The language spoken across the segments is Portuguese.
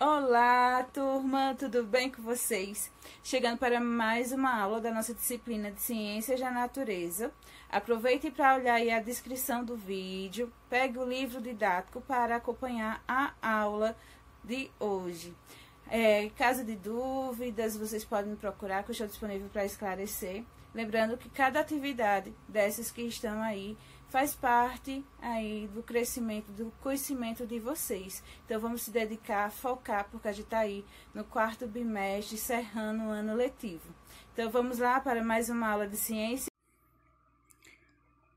Olá, turma, tudo bem com vocês? Chegando para mais uma aula da nossa disciplina de Ciências da Natureza. Aproveite para olhar aí a descrição do vídeo, pegue o livro didático para acompanhar a aula de hoje. Caso de dúvidas, vocês podem me procurar, que eu estou disponível para esclarecer. Lembrando que cada atividade dessas que estão aí faz parte aí do crescimento, do conhecimento de vocês. Então, vamos se dedicar, focar, porque a gente está aí no quarto bimestre, encerrando o ano letivo. Então, vamos lá para mais uma aula de ciência.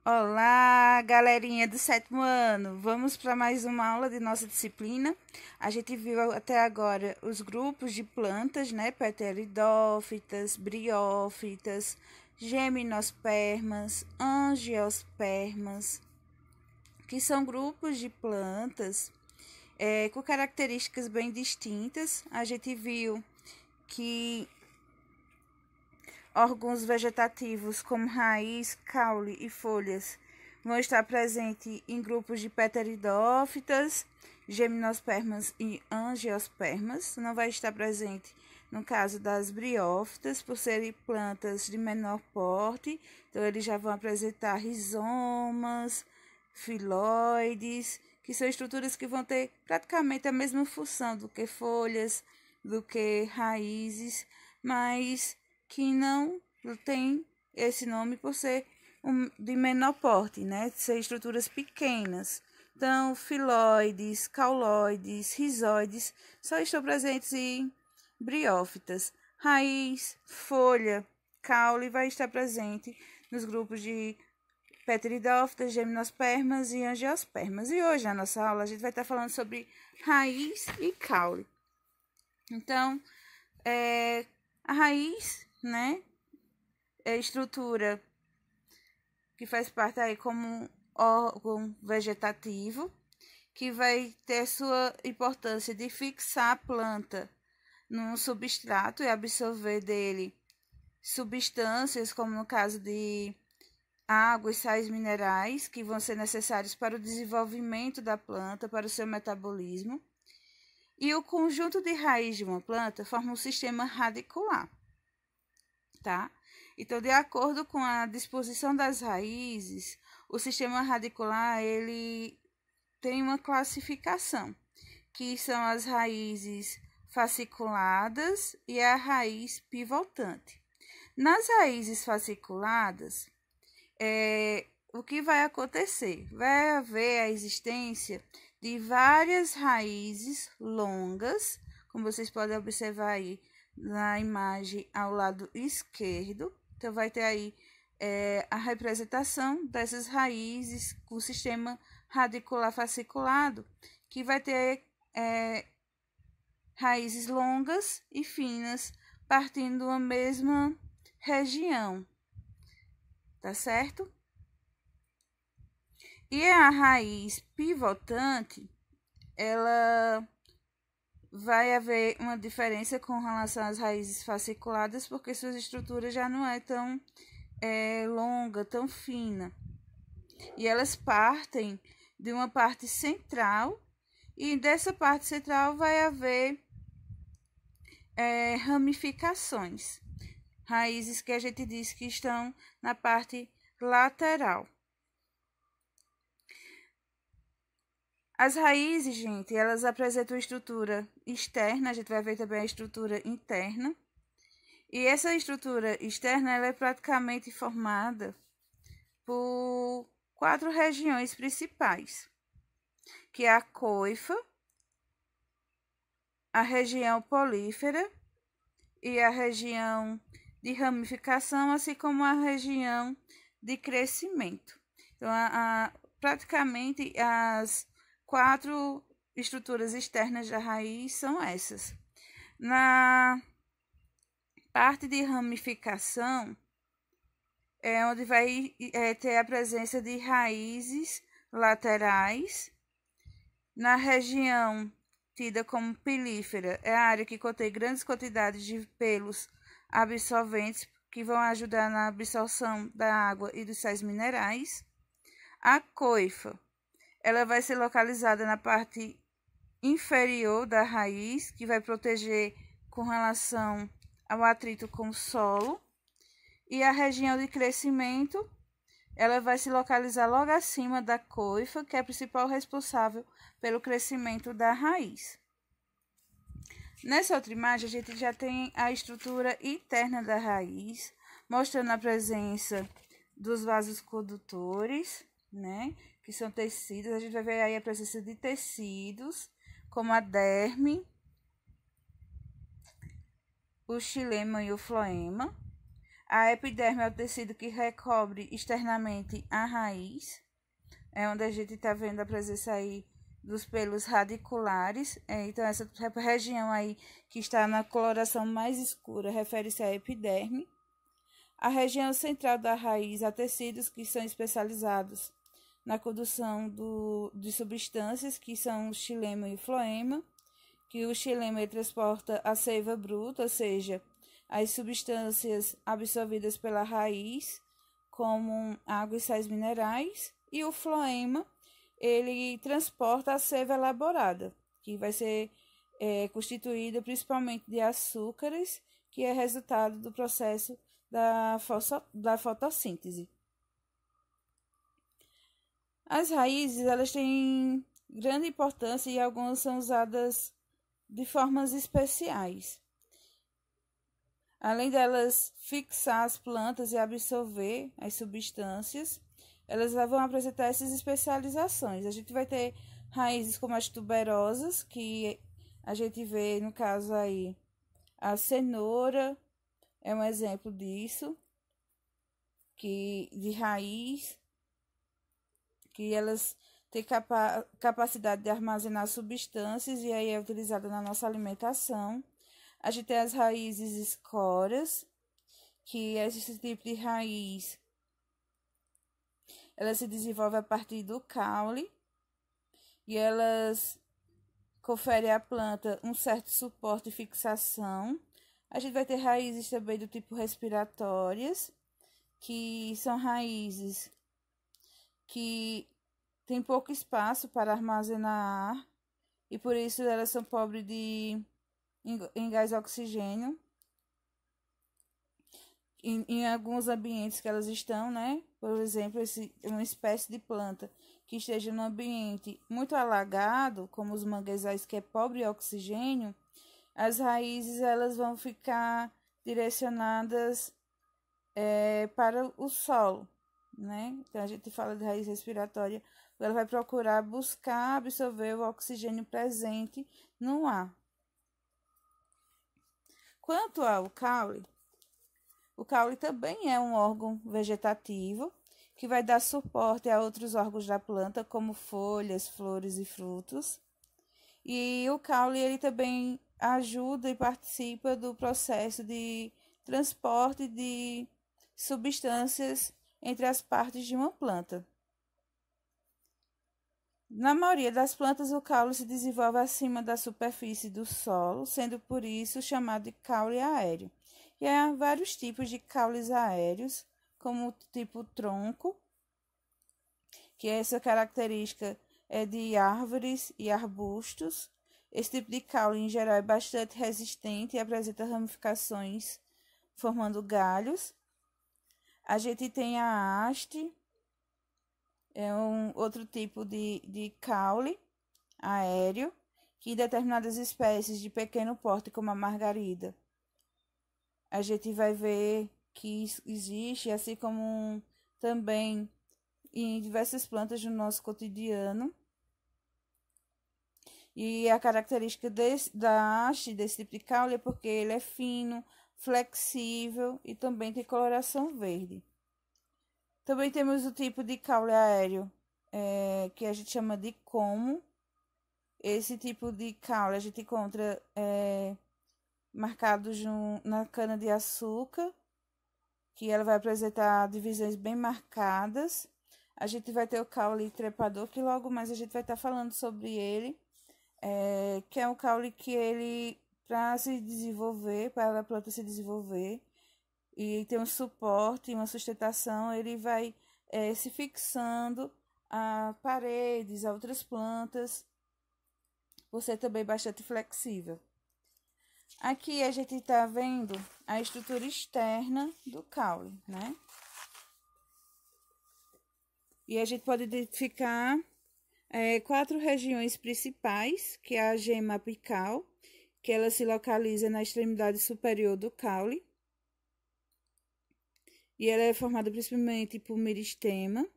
Olá, galerinha do 7º ano! Vamos para mais uma aula de nossa disciplina. A gente viu até agora os grupos de plantas, né? Pteridófitas, briófitas, gimnospermas, angiospermas, que são grupos de plantas com características bem distintas. A gente viu que órgãos vegetativos como raiz, caule e folhas vão estar presentes em grupos de pteridófitas, gimnospermas e angiospermas. Não vai estar presente no caso das briófitas, por serem plantas de menor porte. Então, eles já vão apresentar rizomas, filóides, que são estruturas que vão ter praticamente a mesma função do que folhas, do que raízes, mas que não tem esse nome por ser de menor porte, né? Ser estruturas pequenas. Então, filóides, cauloides, rizoides só estão presentes em briófitas. Raiz, folha, caule vai estar presente nos grupos de pteridófitas, gimnospermas e angiospermas. E hoje, na nossa aula, a gente vai estar falando sobre raiz e caule. Então, a raiz, né, é a estrutura que faz parte aí como um órgão vegetativo, que vai ter sua importância de fixar a planta num substrato e absorver dele substâncias, como no caso de água e sais minerais, que vão ser necessários para o desenvolvimento da planta, para o seu metabolismo. E o conjunto de raiz de uma planta forma um sistema radicular, tá? Então, de acordo com a disposição das raízes, o sistema radicular, ele tem uma classificação, que são as raízes fasciculadas e a raiz pivotante. Nas raízes fasciculadas, o que vai acontecer? Vai haver a existência de várias raízes longas, como vocês podem observar aí na imagem ao lado esquerdo. Então, vai ter aí a representação dessas raízes com o sistema radicular fasciculado, que vai ter raízes longas e finas, partindo de uma mesma região, tá certo? E a raiz pivotante, ela vai haver uma diferença com relação às raízes fasciculadas, porque suas estruturas já não é tão longa, tão fina. E elas partem de uma parte central, e dessa parte central vai haver ramificações. Raízes que a gente diz que estão na parte lateral. As raízes, gente, elas apresentam estrutura externa, a gente vai ver também a estrutura interna. E essa estrutura externa, ela é praticamente formada por 4 regiões principais, que é a coifa, a região polífera e a região de ramificação, assim como a região de crescimento. Então, praticamente as 4 estruturas externas da raiz são essas. Na parte de ramificação, é onde vai ter a presença de raízes laterais. Na região tida como pilífera, é a área que contém grandes quantidades de pelos absorventes, que vão ajudar na absorção da água e dos sais minerais. A coifa, ela vai ser localizada na parte inferior da raiz, que vai proteger com relação ao atrito com o solo. E a região de crescimento, ela vai se localizar logo acima da coifa, que é a principal responsável pelo crescimento da raiz. Nessa outra imagem, a gente já tem a estrutura interna da raiz, mostrando a presença dos vasos condutores, né? Que são tecidos. A gente vai ver aí a presença de tecidos, como a derme, o xilema e o floema. A epiderme é o tecido que recobre externamente a raiz. É onde a gente está vendo a presença aí dos pelos radiculares. Então, essa região aí que está na coloração mais escura refere-se à epiderme. A região central da raiz há tecidos que são especializados na condução de substâncias, que são o xilema e o floema, que o xilema transporta a seiva bruta, ou seja, as substâncias absorvidas pela raiz, como água e sais minerais, e o floema, ele transporta a seiva elaborada, que vai ser constituída principalmente de açúcares, que é resultado do processo da fotossíntese. As raízes, elas têm grande importância e algumas são usadas de formas especiais. Além delas fixar as plantas e absorver as substâncias, elas vão apresentar essas especializações. A gente vai ter raízes como as tuberosas, que a gente vê, no caso aí, a cenoura é um exemplo disso, de raiz, que elas têm capacidade de armazenar substâncias e aí é utilizada na nossa alimentação. A gente tem as raízes escoras, que esse tipo de raiz, ela se desenvolve a partir do caule e elas conferem à planta um certo suporte e fixação. A gente vai ter raízes também do tipo respiratórias, que são raízes que têm pouco espaço para armazenar ar e por isso elas são pobres em gás oxigênio. Em alguns ambientes que elas estão, né? Por exemplo, uma espécie de planta que esteja num ambiente muito alagado, como os manguezais, que é pobre em oxigênio, as raízes elas vão ficar direcionadas para o solo, né? Então, a gente fala de raiz respiratória, ela vai procurar buscar absorver o oxigênio presente no ar. Quanto ao caule, o caule também é um órgão vegetativo que vai dar suporte a outros órgãos da planta, como folhas, flores e frutos. E o caule ele também ajuda e participa do processo de transporte de substâncias entre as partes de uma planta. Na maioria das plantas, o caule se desenvolve acima da superfície do solo, sendo por isso chamado de caule aéreo. E há vários tipos de caules aéreos, como o tipo tronco, que essa característica é de árvores e arbustos. Esse tipo de caule, em geral, é bastante resistente e apresenta ramificações formando galhos. A gente tem a haste, é um outro tipo de caule aéreo, que em determinadas espécies de pequeno porte, como a margarida, a gente vai ver que existe, assim como também em diversas plantas do nosso cotidiano. E a característica da haste, desse tipo de caule, é porque ele é fino, flexível e também tem coloração verde. Também temos o tipo de caule aéreo, que a gente chama de como. Esse tipo de caule a gente encontra marcados na cana-de-açúcar, que ela vai apresentar divisões bem marcadas. A gente vai ter o caule trepador, que logo mais a gente vai estar falando sobre ele, que é um caule que ele, para se desenvolver, para a planta se desenvolver, e ter um suporte, uma sustentação, ele vai se fixando a paredes, a outras plantas, por ser também bastante flexível. Aqui a gente tá vendo a estrutura externa do caule, né? E a gente pode identificar 4 regiões principais, que é a gema apical, que ela se localiza na extremidade superior do caule. E ela é formada principalmente por meristema.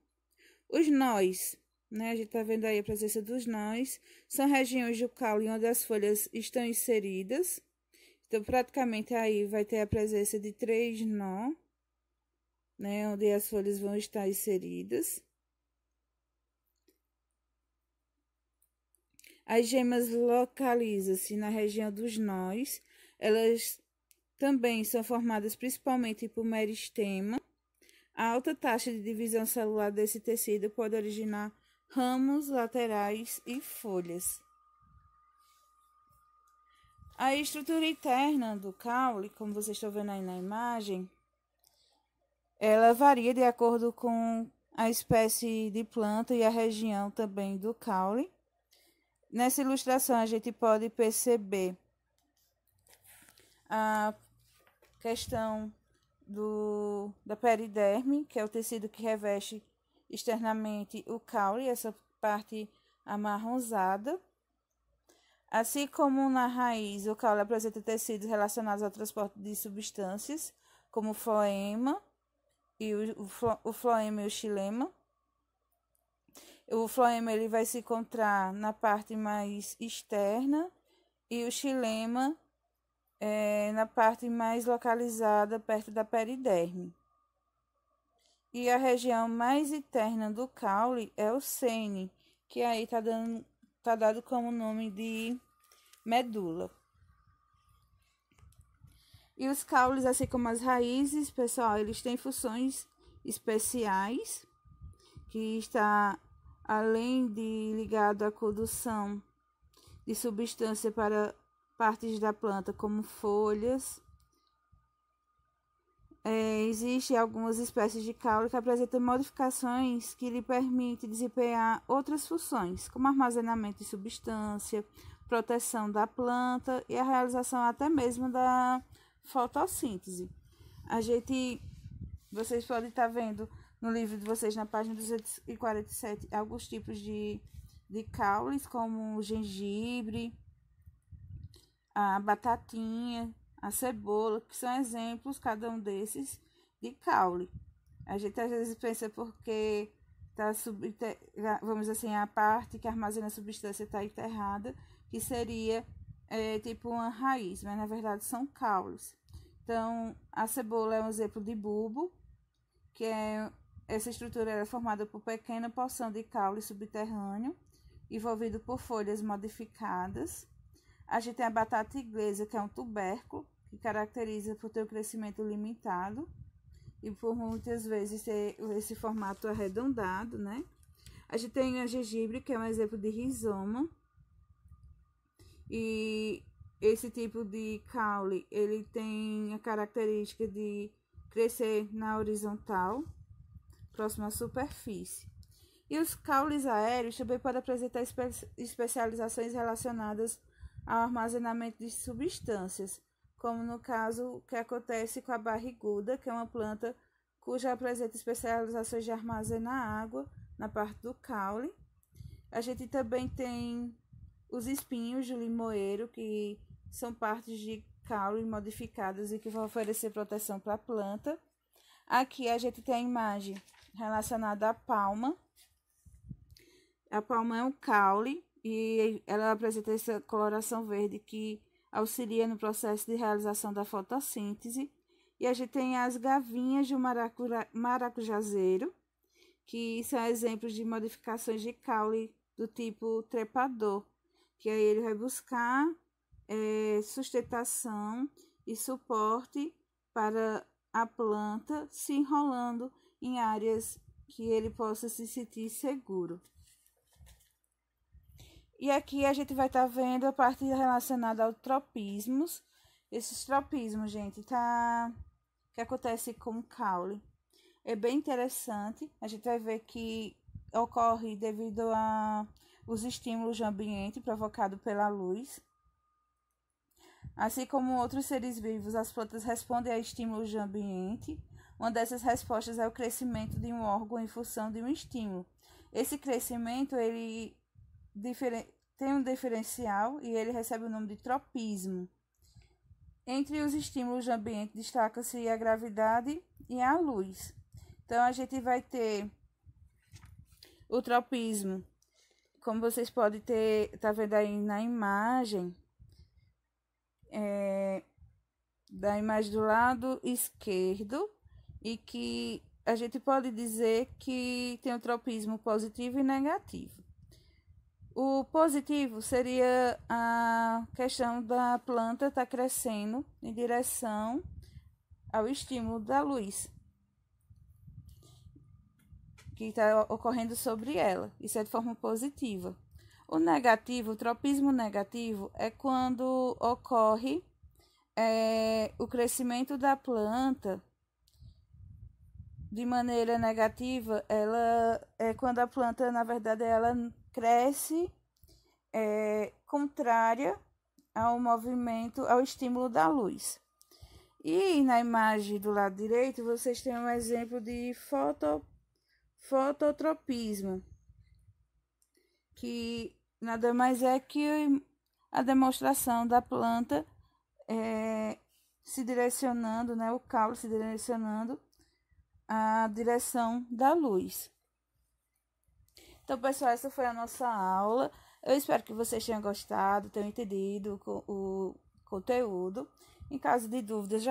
Os nós, né? A gente tá vendo aí a presença dos nós. São regiões do caule onde as folhas estão inseridas. Então, praticamente aí vai ter a presença de 3 nó, né? Onde as folhas vão estar inseridas. As gemas localizam-se na região dos nós. Elas também são formadas principalmente por meristema. A alta taxa de divisão celular desse tecido pode originar ramos laterais e folhas. A estrutura interna do caule, como vocês estão vendo aí na imagem, ela varia de acordo com a espécie de planta e a região também do caule. Nessa ilustração, a gente pode perceber a questão da periderme, que é o tecido que reveste externamente o caule, essa parte amarronzada. Assim como na raiz, o caule apresenta tecidos relacionados ao transporte de substâncias, como o floema e o floema e o xilema. O floema ele vai se encontrar na parte mais externa e o xilema na parte mais localizada perto da periderme. E a região mais interna do caule é o cene, que aí tá dado como nome de medula. E os caules, assim como as raízes, pessoal, eles têm funções especiais, que está além de ligado à condução de substância para partes da planta, como folhas. Existem algumas espécies de caule que apresentam modificações que lhe permitem desempenhar outras funções, como armazenamento de substância, proteção da planta e a realização até mesmo da fotossíntese. Vocês podem estar vendo no livro de vocês, na página 247, alguns tipos de caules, como o gengibre, a batatinha, a cebola, que são exemplos, cada um desses, de caule. A gente às vezes pensa porque vamos dizer assim, a parte que armazena a substância está enterrada, que seria tipo uma raiz, mas na verdade são caules. Então, a cebola é um exemplo de bulbo, que essa estrutura é formada por pequena porção de caule subterrâneo, envolvido por folhas modificadas. A gente tem a batata inglesa, que é um tubérculo, que caracteriza por ter um crescimento limitado e por muitas vezes ter esse formato arredondado, né? A gente tem a gengibre, que é um exemplo de rizoma. E esse tipo de caule, ele tem a característica de crescer na horizontal, próximo à superfície. E os caules aéreos também podem apresentar especializações relacionadas ao armazenamento de substâncias, como no caso que acontece com a barriguda, que é uma planta cuja apresenta especializações de armazenar água na parte do caule. A gente também tem os espinhos de limoeiro, que são partes de caule modificadas e que vão oferecer proteção para a planta. Aqui a gente tem a imagem relacionada à palma. A palma é um caule e ela apresenta essa coloração verde que auxilia no processo de realização da fotossíntese. E a gente tem as gavinhas de maracujazeiro, que são exemplos de modificações de caule do tipo trepador, que aí ele vai buscar sustentação e suporte para a planta, se enrolando em áreas que ele possa se sentir seguro. E aqui a gente vai estar vendo a parte relacionada aos tropismos. Esses tropismos, gente, que acontece com o caule. É bem interessante. A gente vai ver que ocorre devido à os estímulos do ambiente provocados pela luz. Assim como outros seres vivos, as plantas respondem a estímulos do ambiente. Uma dessas respostas é o crescimento de um órgão em função de um estímulo. Esse crescimento ele tem um diferencial e ele recebe o nome de tropismo. Entre os estímulos do ambiente destaca-se a gravidade e a luz. Então, a gente vai ter o tropismo, como vocês podem tá vendo aí na imagem, da imagem do lado esquerdo, e que a gente pode dizer que tem o tropismo positivo e negativo. O positivo seria a questão da planta estar crescendo em direção ao estímulo da luz que está ocorrendo sobre ela. Isso é de forma positiva. O negativo, o tropismo negativo, é quando ocorre o crescimento da planta de maneira negativa. Ela é quando a planta, na verdade, ela cresce contrária ao movimento, ao estímulo da luz. E na imagem do lado direito, vocês têm um exemplo de fototropismo, que nada mais é que a demonstração da planta se direcionando, né, o caule se direcionando à direção da luz. Então, pessoal, essa foi a nossa aula. Eu espero que vocês tenham gostado, tenham entendido o conteúdo. Em caso de dúvidas,